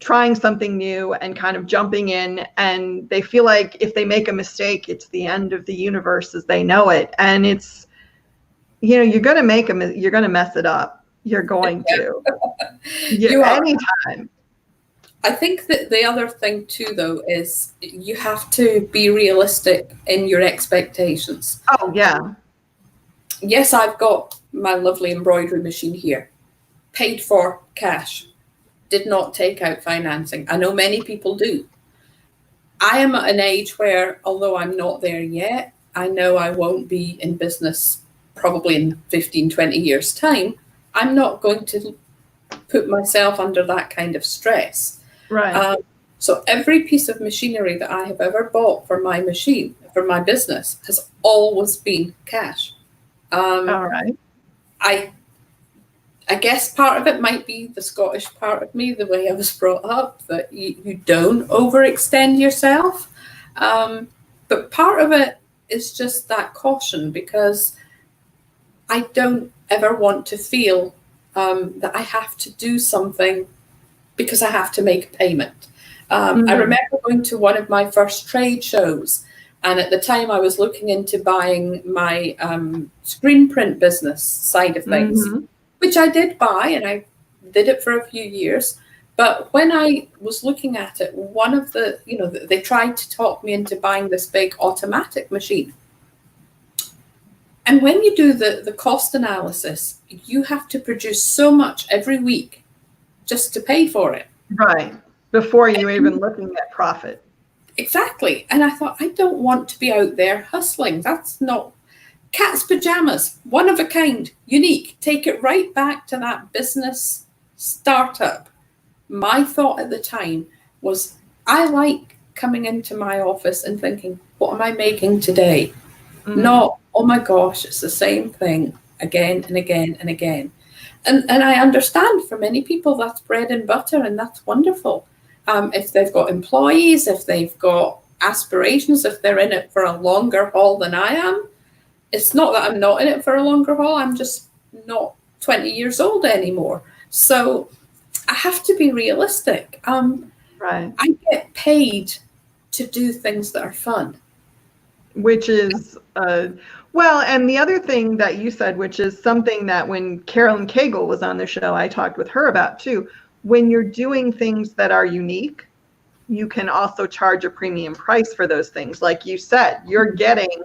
trying something new and kind of jumping in, and they feel like if they make a mistake, it's the end of the universe as they know it. And it's, you're going to mess it up. You're going to. Anytime. I think that the other thing too, though, is you have to be realistic in your expectations. Oh, yeah. Yes, I've got my lovely embroidery machine here, paid for cash, did not take out financing. I know many people do. I am at an age where, although I'm not there yet, I know I won't be in business probably in 15, 20 years' time, I'm not going to put myself under that kind of stress. Right. So every piece of machinery that I have ever bought for my business, has always been cash. All right. I guess part of it might be the Scottish part of me, the way I was brought up, that you don't overextend yourself. But part of it is just that caution, because I don't ever want to feel that I have to do something because I have to make a payment. I remember going to one of my first trade shows, and at the time I was looking into buying my screen print business side of things, which I did buy, and I did it for a few years. But when I was looking at it, one of the, they tried to talk me into buying this big automatic machine. And when you do the cost analysis, you have to produce so much every week just to pay for it. Right. Before you even looking at profit. Exactly. And I thought, I don't want to be out there hustling. That's not Cat's Pajamas, one of a kind, unique. Take it right back to that business startup. My thought at the time was, I like coming into my office and thinking, what am I making today? Not, oh my gosh, it's the same thing again and again and again. And I understand for many people that's bread and butter, and that's wonderful. If they've got employees, if they've got aspirations, if they're in it for a longer haul than I am. It's not that I'm not in it for a longer haul, I'm just not 20 years old anymore. So I have to be realistic. Right. I get paid to do things that are fun. Which is, well, and the other thing that you said, which is something that when Carolyn Cagle was on the show, I talked with her about too. When you're doing things that are unique, you can also charge a premium price for those things. Like you said, you're getting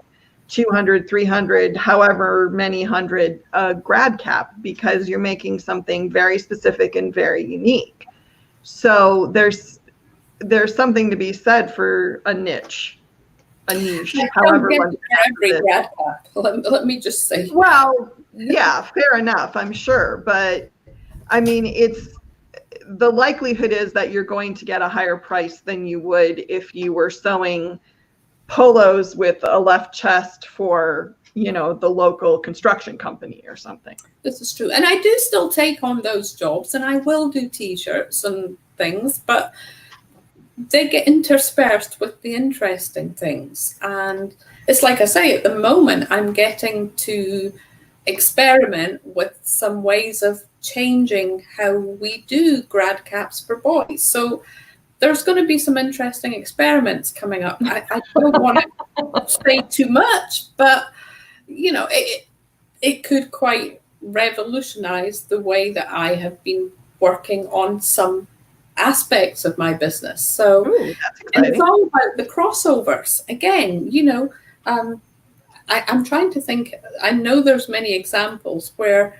200, 300, however many hundred grad cap, because you're making something very specific and very unique. So there's something to be said for a niche. However every grad cap. Let me just say. Well, yeah, fair enough, I'm sure. But I mean, the likelihood is that you're going to get a higher price than you would if you were sewing polos with a left chest for, the local construction company or something. This is true. And I do still take on those jobs, and I will do t-shirts and things, but they get interspersed with the interesting things. And it's like I say, at the moment, I'm getting to experiment with some ways of changing how we do grad caps for boys. So there's going to be some interesting experiments coming up. I don't want to say too much, but, it could quite revolutionize the way that I have been working on some aspects of my business. So that's exciting. It's all about the crossovers. Again, I'm trying to think. I know there's many examples where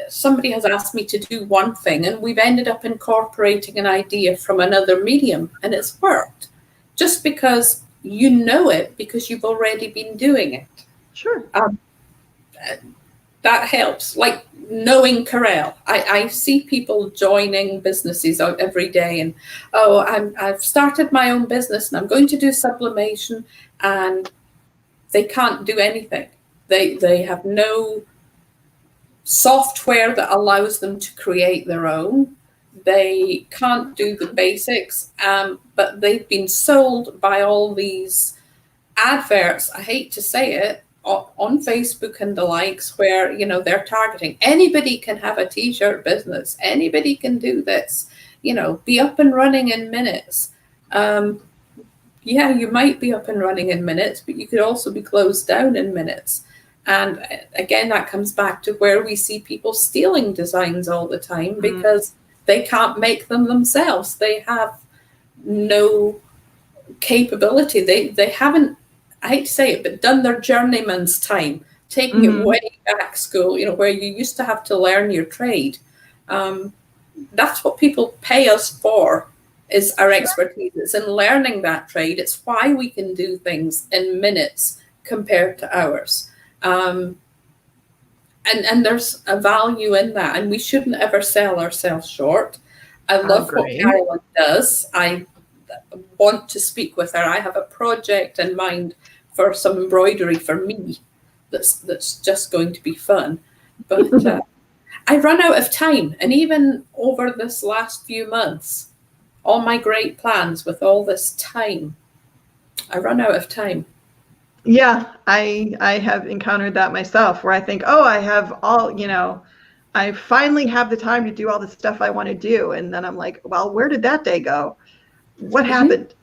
somebody has asked me to do one thing and we've ended up incorporating an idea from another medium, and it's worked just because you know it, because you've already been doing it. Sure. That helps. Like knowing Corel, I see people joining businesses out every day, and I've started my own business and I'm going to do sublimation, and they can't do anything. They have no software that allows them to create their own. They can't do the basics, but they've been sold by all these adverts, I hate to say it, on Facebook and the likes, where they're targeting anybody can have a t-shirt business, anybody can do this, be up and running in minutes. You might be up and running in minutes, but you could also be closed down in minutes. And again, that comes back to where we see people stealing designs all the time because they can't make them themselves. They have no capability. They haven't, I hate to say it, but done their journeyman's time, taking it way back school, where you used to have to learn your trade. That's what people pay us for, is our expertise. It's in learning that trade. It's why we can do things in minutes compared to hours. And there's a value in that, and we shouldn't ever sell ourselves short. I love what Carolyn does. I want to speak with her. I have a project in mind for some embroidery for me that's just going to be fun. But I run out of time, and even over this last few months, all my great plans with all this time, I run out of time. Yeah, I have encountered that myself, where I think, oh, I have all, I finally have the time to do all the stuff I want to do. And then I'm like, well, where did that day go? What happened?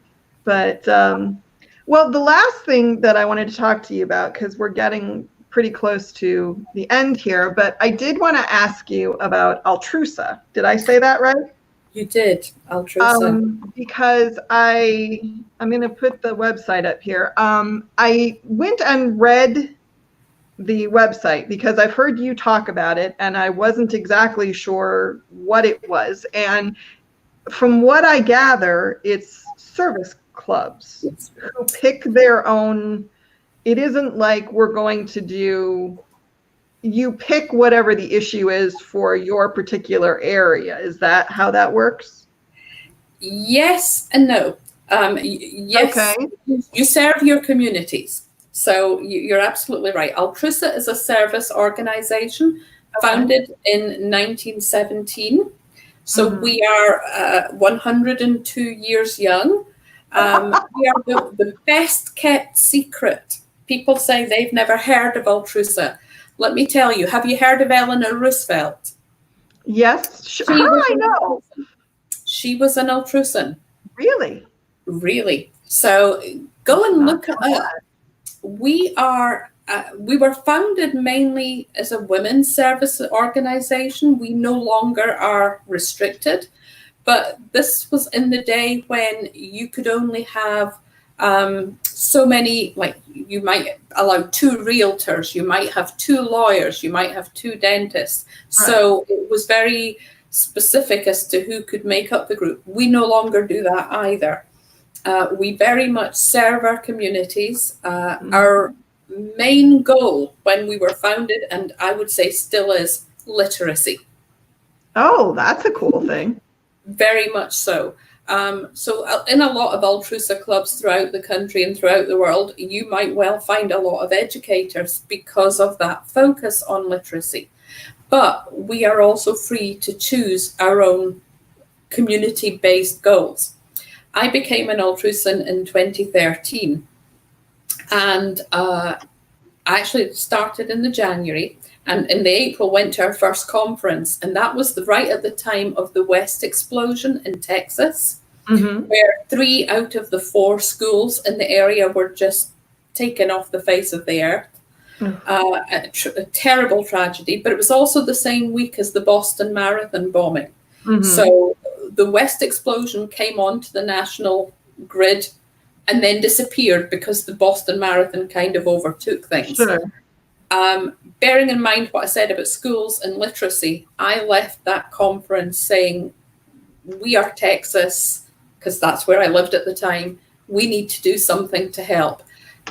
But, well, the last thing that I wanted to talk to you about, because we're getting pretty close to the end here, but I did want to ask you about Altrusa. Did I say that right? You did, Altrusa. Because I'm going to put the website up here. I went and read the website because I've heard you talk about it, and I wasn't exactly sure what it was. And from what I gather, it's service clubs who pick their own. It isn't like we're going to do, you pick whatever the issue is for your particular area. Is that how that works? Yes and no. Yes, okay. You serve your communities. So you're absolutely right. Altrusa is a service organization founded in 1917. So we are 102 years young. We are the best kept secret. People say they've never heard of Altrusa. Let me tell you, have you heard of Eleanor Roosevelt? Yes, I know. She was an Altrusan. Really? Really. So go and look at that. We were founded mainly as a women's service organization. We no longer are restricted, but this was in the day when you could only have so many, like you might allow 2 realtors, you might have 2 lawyers, you might have 2 dentists. Right. So it was very specific as to who could make up the group. We no longer do that either. We very much serve our communities. Our main goal when we were founded, and I would say still is, literacy. Oh, that's a cool thing. Very much so. So in a lot of Altrusa clubs throughout the country and throughout the world, you might well find a lot of educators because of that focus on literacy. But we are also free to choose our own community-based goals. I became an Altrusan in 2013, and I actually started in the January, and in the April went to our first conference, and that was right at the time of the West explosion in Texas, where 3 out of the 4 schools in the area were just taken off the face of the earth. A terrible tragedy, but it was also the same week as the Boston Marathon bombing. So the West explosion came onto the national grid and then disappeared because the Boston Marathon kind of overtook things. Sure. Bearing in mind what I said about schools and literacy, I left that conference saying, we are Texas, because that's where I lived at the time. We need to do something to help.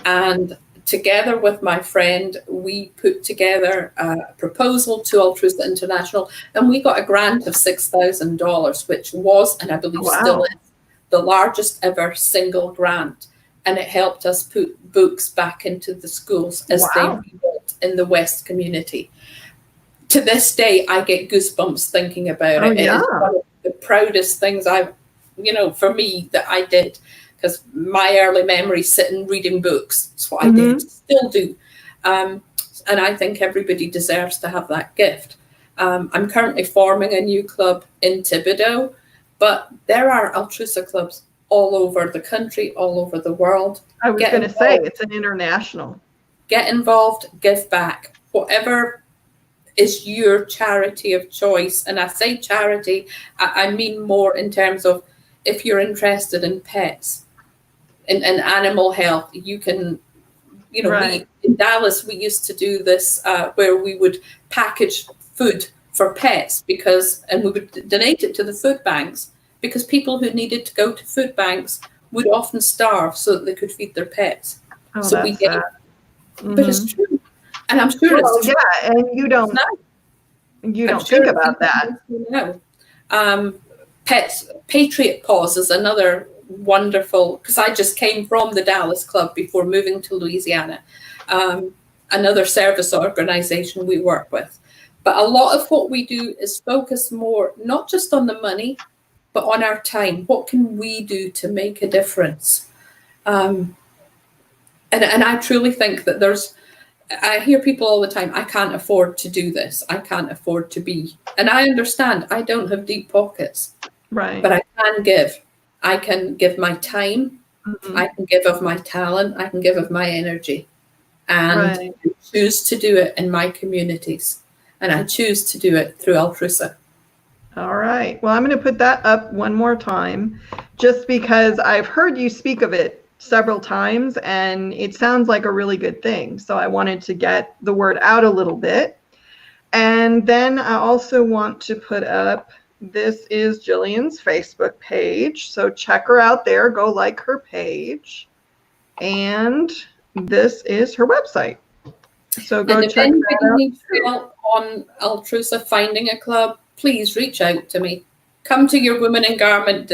And together with my friend, we put together a proposal to Altrusa International, and we got a grant of $6,000, which was, and I believe still is, the largest ever single grant. And it helped us put books back into the schools as they rebuilt in the West community. To this day, I get goosebumps thinking about it. It is one of the proudest things for me that I did. Because my early memories sitting reading books. That's what I did, still do. And I think everybody deserves to have that gift. I'm currently forming a new club in Thibodeau, but there are Altrusa clubs all over the country, all over the world. I was going to say, it's an international. Get involved, give back. Whatever is your charity of choice. And I say charity, I mean more in terms of if you're interested in pets, in animal health, you can, we, in Dallas, we used to do this where we would package food for pets and we would donate it to the food banks because people who needed to go to food banks would often starve so that they could feed their pets. Oh, so we get, but it's true. And I'm sure it's true. Yeah, and you don't think about that. No. Patriot Paws is another wonderful, because I just came from the Dallas Club before moving to Louisiana, another service organization we work with. But a lot of what we do is focus more, not just on the money, but on our time. What can we do to make a difference? And I truly think that I hear people all the time, I can't afford to do this. I can't afford to be. And I understand, I don't have deep pockets. Right. But I can give. I can give my time. Mm-hmm. I can give of my talent. I can give of my energy. And I choose to do it in my communities. And I choose to do it through Altrusa. All right. Well, I'm going to put that up one more time, just because I've heard you speak of it several times, and it sounds like a really good thing. So I wanted to get the word out a little bit. And then I also want to put up, this is Gillian's Facebook page. So check her out there. Go like her page. And this is her website. So go check that out. If you need help on Altrusa finding a club, please reach out to me. Come to your Women in Garment.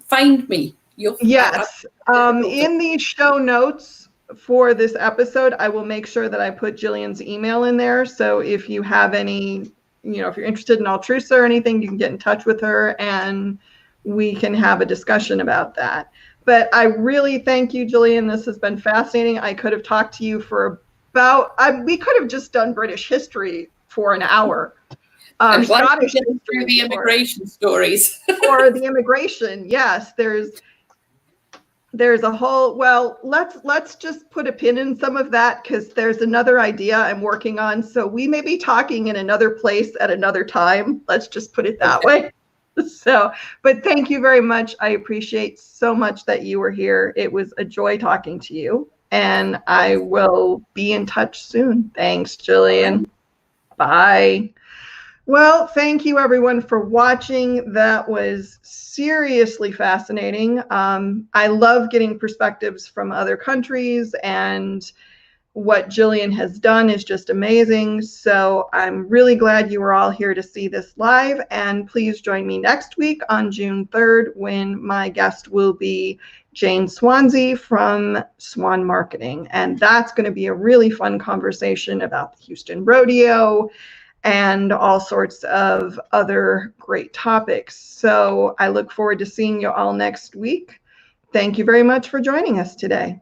Find me. Yes. In the show notes for this episode, I will make sure that I put Gillian's email in there. So if you have any, if you're interested in Altrusa or anything, you can get in touch with her and we can have a discussion about that. But I really thank you, Gillian. This has been fascinating. I could have talked to you for we could have just done British history for an hour. Scottish history, through the immigration stories. Or the immigration, yes. There's a whole, well, let's just put a pin in some of that, because there's another idea I'm working on. So we may be talking in another place at another time. Let's just put it that way. So, but thank you very much. I appreciate so much that you were here. It was a joy talking to you, and I will be in touch soon. Thanks, Gillian. Bye. Well, thank you everyone for watching. That was seriously fascinating. I love getting perspectives from other countries, and what Gillian has done is just amazing. So I'm really glad you were all here to see this live, and please join me next week on June 3rd when my guest will be Jane Swansea from Swan Marketing. And that's going to be a really fun conversation about the Houston Rodeo and all sorts of other great topics. So I look forward to seeing you all next week. Thank you very much for joining us today.